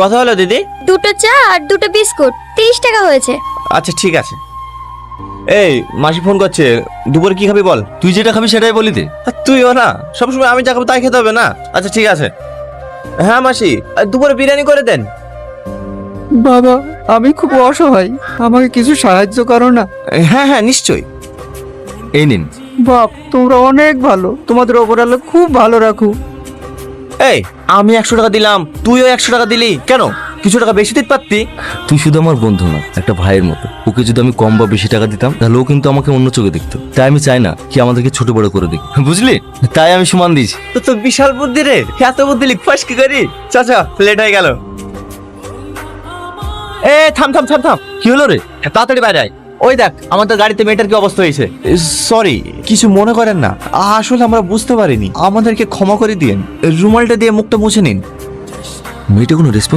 কত হলো দিদি? দুটো চা আর দুটো বিস্কুট, 30 টাকা হয়েছে। আচ্ছা ঠিক আছে। এই মাসি ফোন করছে, দুপুরে কি খাবি বল? তুই যেটা খাবি সেটাই বলি দে। আর তুইও না, সবসময় আমি যা খাবো তাই খেতে হবে না। আচ্ছা ঠিক আছে। হ্যাঁ মাসি, দুপুরে বিরিয়ানি করে দেন। বাবা, আমি খুব অসহায়, আমাকে কিছু সাহায্য করো না। হ্যাঁ হ্যাঁ নিশ্চয়ই। এই নিন। বাপ, তোমরা অনেক ভালো, তোমাদের ওপর আল্লাহ খুব ভালো রাখো। এই আমি 100 টাকা দিলাম, তুইও 100 টাকা দিলি, কেন কিছু টাকা বেশি দিতে পারতি? তুই শুধু আমার বন্ধু না, একটা ভাইয়ের মতো। ওকে যদি আমি কম বা বেশি টাকা দিতাম তাহলে ও কিন্তু আমাকে অন্য চোখে দেখতো। তাই আমি চাই না কি আমাদেরকে ছোট বড় করে দিক, বুঝলি? তাই আমি সমান দিয়েছি। তো তোর বিশাল বুদ্ধি রে, এত বুদ্ধি লিখফাস কি করি? চাচা লেট হয়ে গেল। এ থাম থাম থাম থাম, কি হলো রে? তাড়াতাড়ি বাইরে আয়। ওই দেখ আমাদের গাড়িতে মেয়েটার কি অবস্থা হয়েছে। সরি, কিছু মনে করেন না, আসলে আমরা বুঝতে পারিনি, আমাদেরকে ক্ষমা করে দিয়েন। রুমালটা দিয়ে মুখটা মুছে নিন। মেয়েটা কোনো রেসপন্স